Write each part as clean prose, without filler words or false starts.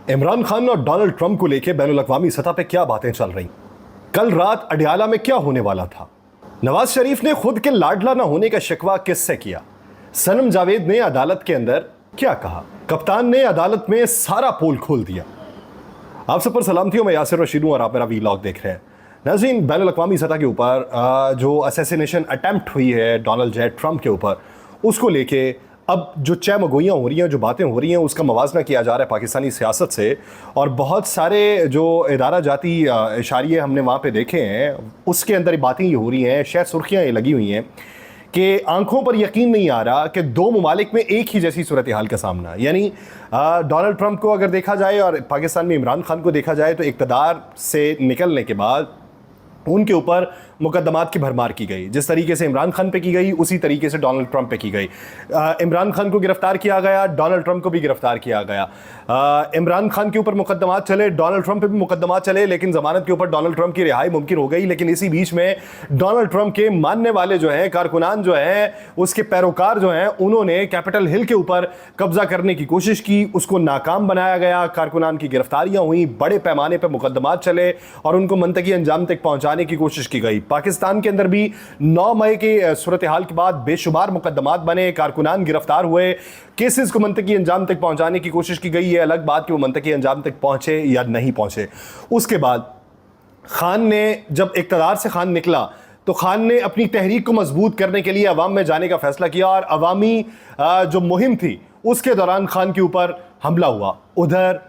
इमरान खान और Donald Trump को लेकर बैनुल-अक़वामी सतह पे क्या बातें चल रही। कल रात अडियाला में क्या होने वाला था। नवाज शरीफ ने खुद के लाडला न होने का शिकवा किससे किया। सनम जावेद ने अदालत के अंदर क्या कहा। कप्तान ने अदालत में सारा पोल खोल दिया। आप सब पर सलामती हो, मैं यासिर रशीद हूं और आप मेरा वीलॉग देख रहे हैं। नाज़रीन, बैनुल-अक़वामी सतह के ऊपर जो असैसिनेशन अटेम्प्ट हुई है डोनाल्ड जे ट्रंप के ऊपर, उसको लेके अब जो चहमगोइयाँ हो रही हैं, जो बातें हो रही हैं, उसका मवाजना किया जा रहा है पाकिस्तानी सियासत से। और बहुत सारे जो इदारा जाती इशारे हमने वहाँ पे देखे हैं, उसके अंदर बातें ये हो रही हैं, शायद सुर्खियाँ ये लगी हुई हैं कि आंखों पर यकीन नहीं आ रहा कि दो ममालिक में एक ही जैसी सूरत हाल का सामना। यानी डोनाल्ड ट्रंप को अगर देखा जाए और पाकिस्तान में इमरान खान को देखा जाए, तो इक़्तिदार से निकलने के बाद उनके ऊपर मुकदमात की भरमार की गई। जिस तरीके से इमरान खान पे की गई, उसी तरीके से डोनाल्ड ट्रंप पे की गई। इमरान खान को गिरफ्तार किया गया, डोनाल्ड ट्रंप को भी गिरफ्तार किया गया। इमरान खान के ऊपर मुकदमात चले, डोनाल्ड ट्रंप पे भी मुकदमात चले, लेकिन जमानत के ऊपर डोनाल्ड ट्रंप की रिहाई मुमकिन हो गई। लेकिन इसी बीच में डोनाल्ड ट्रंप के मानने वाले जो हैं, कारकुनान जो हैं, उसके पैरोकार जो हैं, उन्होंने कैपिटल हिल के ऊपर कब्जा करने की कोशिश की, उसको नाकाम बनाया गया। कारकुनान की गिरफ्तारियां हुई, बड़े पैमाने पर मुकदमात चले और उनको मंतकी अंजाम तक पहुंचाने की कोशिश की गई। पाकिस्तान के अंदर भी 9 मई के सूरत हाल के बाद बेशुमार मुकदमात बने, कारकुनान गिरफ्तार हुए, केसेस को मंतकी अंजाम तक पहुंचाने की कोशिश की गई। ये अलग बात कि वो मंतकी अंजाम तक पहुंचे या नहीं पहुंचे। उसके बाद खान ने, जब इक़्तिदार से खान निकला, तो खान ने अपनी तहरीक को मजबूत करने के लिए अवाम में जाने का फैसला किया और अवामी जो मुहिम थी उसके दौरान खान के ऊपर हमला हुआ। उधर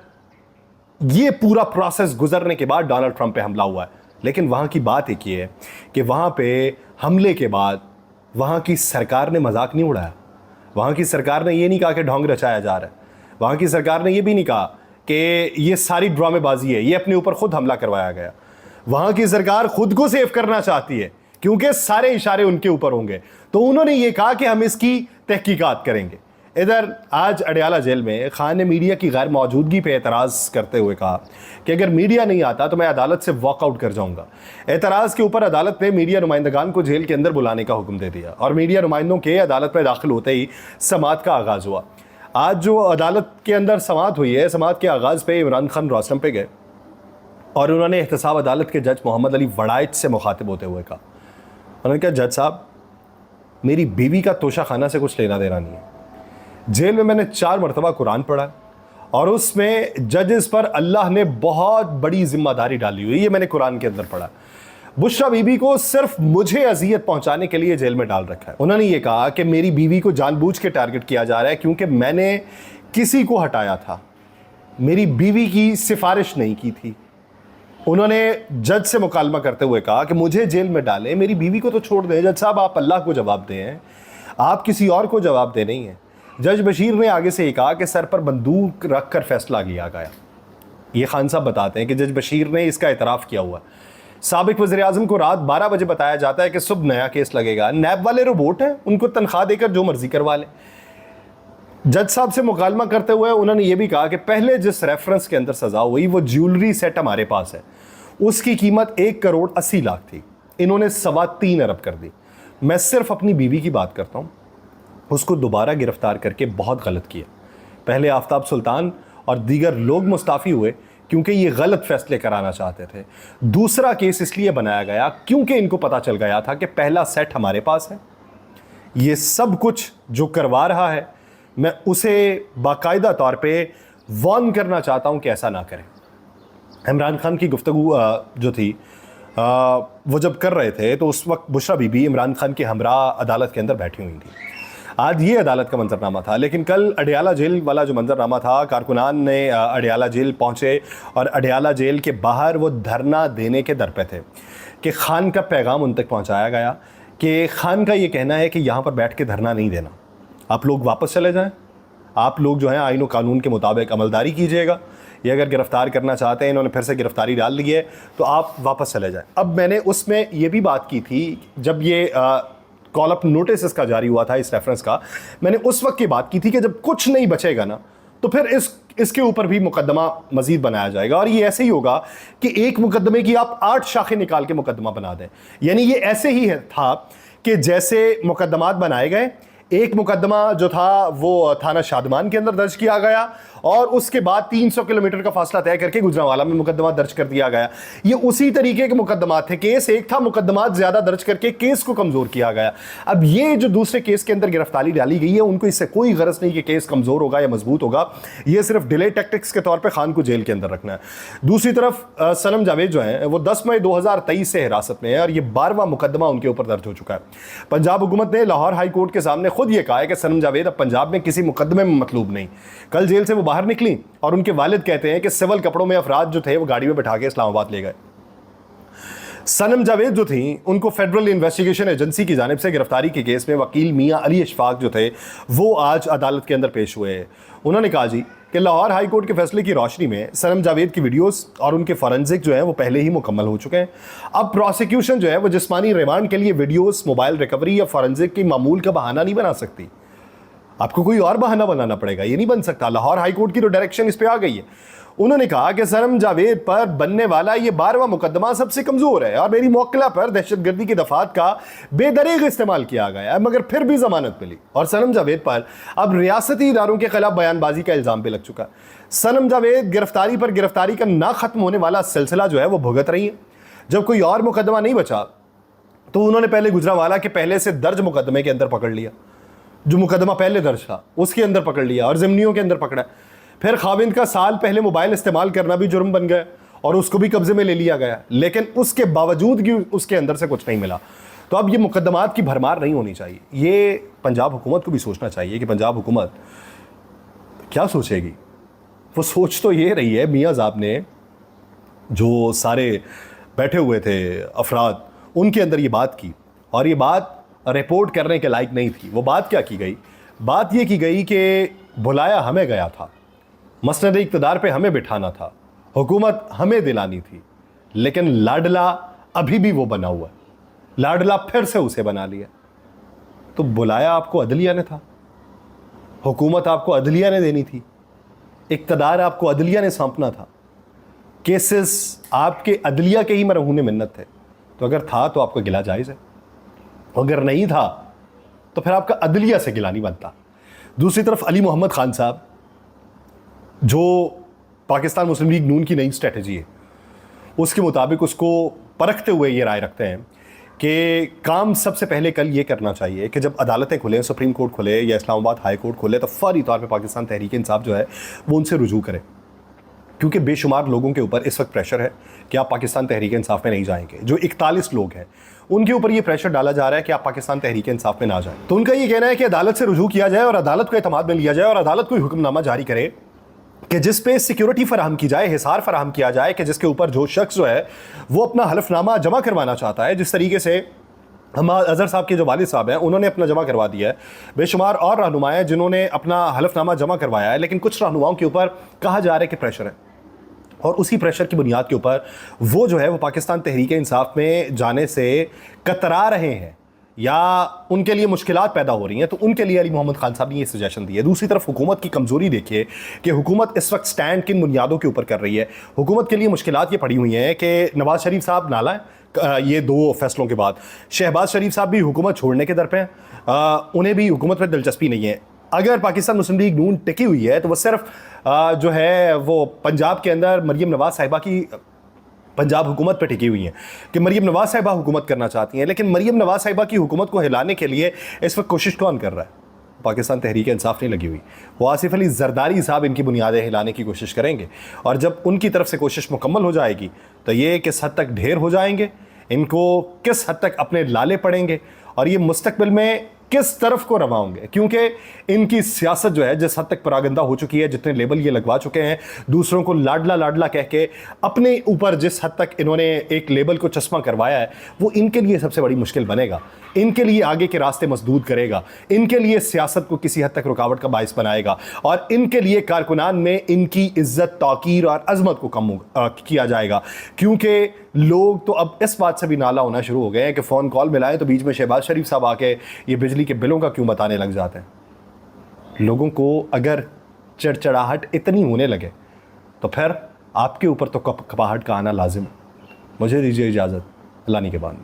ये पूरा प्रोसेस गुजरने के बाद डोनाल्ड ट्रंप पे हमला हुआ है। लेकिन वहाँ की बात एक ये है कि वहाँ पे हमले के बाद वहाँ की सरकार ने मजाक नहीं उड़ाया। वहाँ की सरकार ने ये नहीं कहा कि ढोंग रचाया जा रहा है। वहाँ की सरकार ने ये भी नहीं कहा कि ये सारी ड्रामेबाजी है, ये अपने ऊपर खुद हमला करवाया गया। वहाँ की सरकार खुद को सेव करना चाहती है क्योंकि सारे इशारे उनके ऊपर होंगे, तो उन्होंने ये कहा कि हम इसकी तहकीकात करेंगे। इधर आज अडियाला जेल में खान ने मीडिया की गैर मौजूदगी पे एतराज़ करते हुए कहा कि अगर मीडिया नहीं आता तो मैं अदालत से वॉकआउट कर जाऊंगा। एतराज़ के ऊपर अदालत ने मीडिया नुमाइंदगान को जेल के अंदर बुलाने का हुक्म दे दिया और मीडिया नुमाइंदों के अदालत में दाखिल होते ही समाअत का आगाज़ हुआ। आज जो अदालत के अंदर समाअत हुई है, समाअत के आगाज़ पे इमरान खान रोस्टम पे गए और उन्होंने एहतसाब अदालत के जज मोहम्मद अली वड़ाइच से मुखातिब होते हुए कहा, उन्होंने कहा, जज साहब, मेरी बीवी का तोशा खाना से कुछ लेना देना नहीं है। जेल में मैंने 4 मरतबा कुरान पढ़ा और उसमें जजेस पर अल्लाह ने बहुत बड़ी जिम्मेदारी डाली हुई, ये मैंने कुरान के अंदर पढ़ा। बुशरा बीबी को सिर्फ मुझे अजियत पहुंचाने के लिए जेल में डाल रखा है। उन्होंने ये कहा कि मेरी बीवी को जानबूझ के टारगेट किया जा रहा है क्योंकि मैंने किसी को हटाया था, मेरी बीवी की सिफारिश नहीं की थी। उन्होंने जज से मुकालमा करते हुए कहा कि मुझे जेल में डालें, मेरी बीवी को तो छोड़ दें। जज साहब, आप अल्लाह को जवाब दें, आप किसी और को जवाब दे नहीं हैं। जज बशीर ने आगे से ये कहा कि सर पर बंदूक रख कर फैसला लिया गया। ये खान साहब बताते हैं कि जज बशीर ने इसका एतराफ़ किया हुआ। साबिक वज़ीर आज़म को रात 12 बजे बताया जाता है कि सुबह नया केस लगेगा। नैब वाले रोबोट हैं, उनको तनख्वाह देकर जो मर्जी करवा लें। जज साहब से मुकालमा करते हुए उन्होंने ये भी कहा कि पहले जिस रेफरेंस के अंदर सज़ा हुई वो ज्वेलरी सेट हमारे पास है, उसकी कीमत 1 करोड़ 80 लाख थी, इन्होंने 3.25 अरब कर दी। मैं सिर्फ अपनी बीवी की बात करता हूँ, उसको दोबारा गिरफ्तार करके बहुत गलत किया। पहले आफ्ताब सुल्तान और दीगर लोग मुस्ताफ़ी हुए क्योंकि ये गलत फैसले कराना चाहते थे। दूसरा केस इसलिए बनाया गया क्योंकि इनको पता चल गया था कि पहला सेट हमारे पास है। ये सब कुछ जो करवा रहा है, मैं उसे बाकायदा तौर पे वार्न करना चाहता हूँ कि ऐसा ना करें। इमरान खान की गुफ्तगू जो थी वो जब कर रहे थे तो उस वक्त बुशरा बीबी इमरान खान के हमरा अदालत के अंदर बैठी हुई थी। आज ये अदालत का मंजरनामा था, लेकिन कल अडियाला जेल वाला जो मंजरनामा था, कारकुनान ने अडियाला जेल पहुँचे और अडियाला जेल के बाहर वो धरना देने के दर पे थे कि खान का पैगाम उन तक पहुँचाया गया कि खान का ये कहना है कि यहाँ पर बैठ के धरना नहीं देना, आप लोग वापस चले जाएँ, आप लोग जो हैं आईन व कानून के मुताबिक अमलदारी कीजिएगा। ये अगर गिरफ़्तार करना चाहते हैं, इन्होंने फिर से गिरफ़्तारी डाल ली है, तो आप वापस चले जाएँ। अब मैंने उसमें ये भी बात की थी, जब ये कॉल अप नोटिस इसका जारी हुआ था, इस रेफरेंस का, मैंने उस वक्त की बात की थी कि जब कुछ नहीं बचेगा ना, तो फिर इसके ऊपर भी मुकदमा मजीद बनाया जाएगा। और ये ऐसे ही होगा कि एक मुकदमे की आप 8 शाखें निकाल के मुकदमा बना दें। यानी ये ऐसे ही था कि जैसे मुकदमात बनाए गए, एक मुकदमा जो था वो थाना शादमान के अंदर दर्ज किया गया और उसके बाद 300 किलोमीटर का फासला तय करके गुजरांवाला में मुकदमा दर्ज कर दिया गया। ये उसी तरीके के मुकदमा थे, केस एक था, मुकदमा ज्यादा दर्ज करके केस को कमजोर किया गया। अब ये जो दूसरे केस के अंदर गिरफ्तारी डाली गई है, उनको इससे कोई गरज नहीं कि केस कमजोर होगा या मजबूत होगा, ये सिर्फ डिले टैक्टिक्स के तौर पर खान को जेल के अंदर रखना है। दूसरी तरफ सनम जावेद जो है वो 10 मई 2023 से हिरासत में है और ये 12वां मुकदमा उनके ऊपर दर्ज हो चुका है। पंजाब हुकूमत ने लाहौर हाई कोर्ट के सामने खुद ये कहा है कि सनम जावेद अब पंजाब में किसी मुकदमे में मतलूब नहीं। कल जेल से वो बाहर निकली और उनके वालिद कहते हैं कि सिविल कपड़ों में अफराद जो थे वो गाड़ी में बैठा के इस्लामाबाद ले गए। सनम जावेद जो थी उनको फेडरल इन्वेस्टिगेशन एजेंसी की जानिब से गिरफ्तारी के केस में वकील मियां अली इशफाक जो थे वो आज अदालत के अंदर पेश हुए हैं। उन्होंने कहा जी कि लाहौर हाई कोर्ट के फैसले की रोशनी में सनम जावेद की वीडियोस और उनके फॉरेंसिक जो है वो पहले ही मुकम्मल हो चुके हैं। अब प्रोसिक्यूशन जो है वो जिस्मानी रिमांड के लिए वीडियोस, मोबाइल रिकवरी या फॉरेंसिक की मामूल का बहाना नहीं बना सकती। आपको कोई और बहाना बनाना पड़ेगा, ये नहीं बन सकता। लाहौर हाई कोर्ट की तो डायरेक्शन इस पे आ गई है। उन्होंने कहा कि सनम जावेद पर बनने वाला ये 12वां मुकदमा सबसे कमजोर है और मेरी मौकला पर दहशतगर्दी की दफात का बेदरीग इस्तेमाल किया गया है, मगर फिर भी जमानत मिली और सनम जावेद पर अब रियासती इदारों के खिलाफ बयानबाजी का इल्जाम भी लग चुका है। सनम जावेद गिरफ्तारी पर गिरफ्तारी का ना खत्म होने वाला सिलसिला जो है वो भुगत रही है। जब कोई और मुकदमा नहीं बचा तो उन्होंने पहले गुजरांवाला के पहले से दर्ज मुकदमे के अंदर पकड़ लिया, जो मुकदमा पहले दर्ज था उसके अंदर पकड़ लिया और जिमनियों के अंदर पकड़ा। फिर खाविंद का साल पहले मोबाइल इस्तेमाल करना भी जुर्म बन गया और उसको भी कब्जे में ले लिया गया, लेकिन उसके बावजूद भी उसके अंदर से कुछ नहीं मिला। तो अब ये मुकदमात की भरमार नहीं होनी चाहिए। ये पंजाब हुकूमत को भी सोचना चाहिए कि पंजाब हुकूमत क्या सोचेगी। वो सोच तो ये रही है, मियाँ साहब ने जो सारे बैठे हुए थे अफराद उनके अंदर ये बात की और ये बात रिपोर्ट करने के लायक नहीं थी। वो बात क्या की गई? बात ये की गई कि बुलाया हमें गया था, मसनद इक़्तिदार पे हमें बिठाना था, हुकूमत हमें दिलानी थी, लेकिन लाडला अभी भी वो बना हुआ है, लाडला फिर से उसे बना लिया। तो बुलाया आपको अदलिया ने था, हुकूमत आपको अदलिया ने देनी थी, इक़्तिदार आपको अदलिया ने सौंपना था, केसेस आपके अदलिया के ही मरहूने मिन्नत थे। तो अगर था तो आपको गिला जायज़ है, अगर नहीं था तो फिर आपका अदलिया से गिला नहीं बनता। दूसरी तरफ अली मोहम्मद खान साहब जो पाकिस्तान मुस्लिम लीग नून की नई स्ट्रेटजी है उसके मुताबिक उसको परखते हुए ये राय रखते हैं कि काम सबसे पहले कल ये करना चाहिए कि जब अदालतें खुलें, सुप्रीम कोर्ट खुले या इस्लामाबाद हाई कोर्ट खुले, तो फौरी तौर पे पाकिस्तान तहरीक इंसाफ जो है वो उनसे रुजू करे, क्योंकि बेशुमार लोगों के ऊपर इस वक्त प्रेशर है कि आप पाकिस्तान तहरीक इंसाफ में नहीं जाएंगे। जो 41 लोग हैं उनके ऊपर ये प्रेशर डाला जा रहा है कि आप पाकिस्तान तहरीक इंसाफ में ना जाएं। तो उनका ये कहना है कि अदालत से रुजू किया जाए और अदालत को एतमाद में लिया जाए और अदालत कोई हुक्मनामा जारी करे कि जिस पे सिक्योरिटी फराहम की जाए, हिसार फराहम किया जाए कि जिसके ऊपर जो शख्स जो है वो अपना हलफनामा जमा करवाना चाहता है, जिस तरीके से हम अजहर साहब के जो वालिद साहब हैं उन्होंने अपना जमा करवा दिया है, बेशुमार और रहनुमा हैं जिन्होंने अपना हलफनामा जमा करवाया है, लेकिन कुछ रहनुमाओं के ऊपर कहा जा रहा है कि प्रेशर है और उसी प्रेशर की बुनियाद के ऊपर वो जो है वो पाकिस्तान तहरीक इंसाफ में जाने से कतरा रहे हैं या उनके लिए मुश्किलात पैदा हो रही हैं। तो उनके लिए अली मोहम्मद खान साहब ने ये सजेशन दी है। दूसरी तरफ हुकूमत की कमज़ोरी देखिए कि हुकूमत इस वक्त स्टैंड किन बुनियादों के ऊपर कर रही है। हुकूमत के लिए मुश्किलात ये पड़ी हुई हैं कि नवाज़ शरीफ साहब नाला है, ये 2 फैसलों के बाद शहबाज शरीफ साहब भी हुकूमत छोड़ने के दर पे हैं, उन्हें भी हुकूमत में दिलचस्पी नहीं है। अगर पाकिस्तान मुस्लिम लीग नून टिकी हुई है तो वह सिर्फ जो है वो पंजाब के अंदर मरीम नवाज़ साहिबा की पंजाब हुकूमत पे टिकी हुई हैं कि मरीम नवाज़ साहिबा हुकूमत करना चाहती हैं, लेकिन मरीम नवाज़ साहिबा की हुकूमत को हिलाने के लिए इस वक्त कोशिश कौन कर रहा है? पाकिस्तान तहरीक इंसाफ नहीं लगी हुई, वो आसिफ अली जरदारी साहब इनकी बुनियादें हिलाने की कोशिश करेंगे और जब उनकी तरफ से कोशिश मुकम्मल हो जाएगी तो ये किस हद तक ढेर हो जाएंगे, इनको किस हद तक अपने लाले पड़ेंगे और ये मुस्तकबिल में किस तरफ को रवा होंगे, क्योंकि इनकी सियासत जो है जिस हद तक परागंदा हो चुकी है, जितने लेबल ये लगवा चुके हैं, दूसरों को लाडला लाडला कह के अपने ऊपर जिस हद तक इन्होंने एक लेबल को चश्मा करवाया है, वो इनके लिए सबसे बड़ी मुश्किल बनेगा, इनके लिए आगे के रास्ते मसदूद करेगा, इनके लिए सियासत को किसी हद तक रुकावट का बाइस बनाएगा और इनके लिए कारकुनान में इनकी इज्जत, तौकीर और अजमत को कम किया जाएगा। क्योंकि लोग तो अब इस बात से भी नाला होना शुरू हो गए हैं कि फ़ोन कॉल मिलाएं तो बीच में शहबाज शरीफ साहब आके ये बिजली के बिलों का क्यों बताने लग जाते हैं। लोगों को अगर चिड़चिड़ाहट इतनी होने लगे तो फिर आपके ऊपर तो कपाहट का आना लाजिम। मुझे दीजिए इजाज़त, अल्लाह ने के बाद।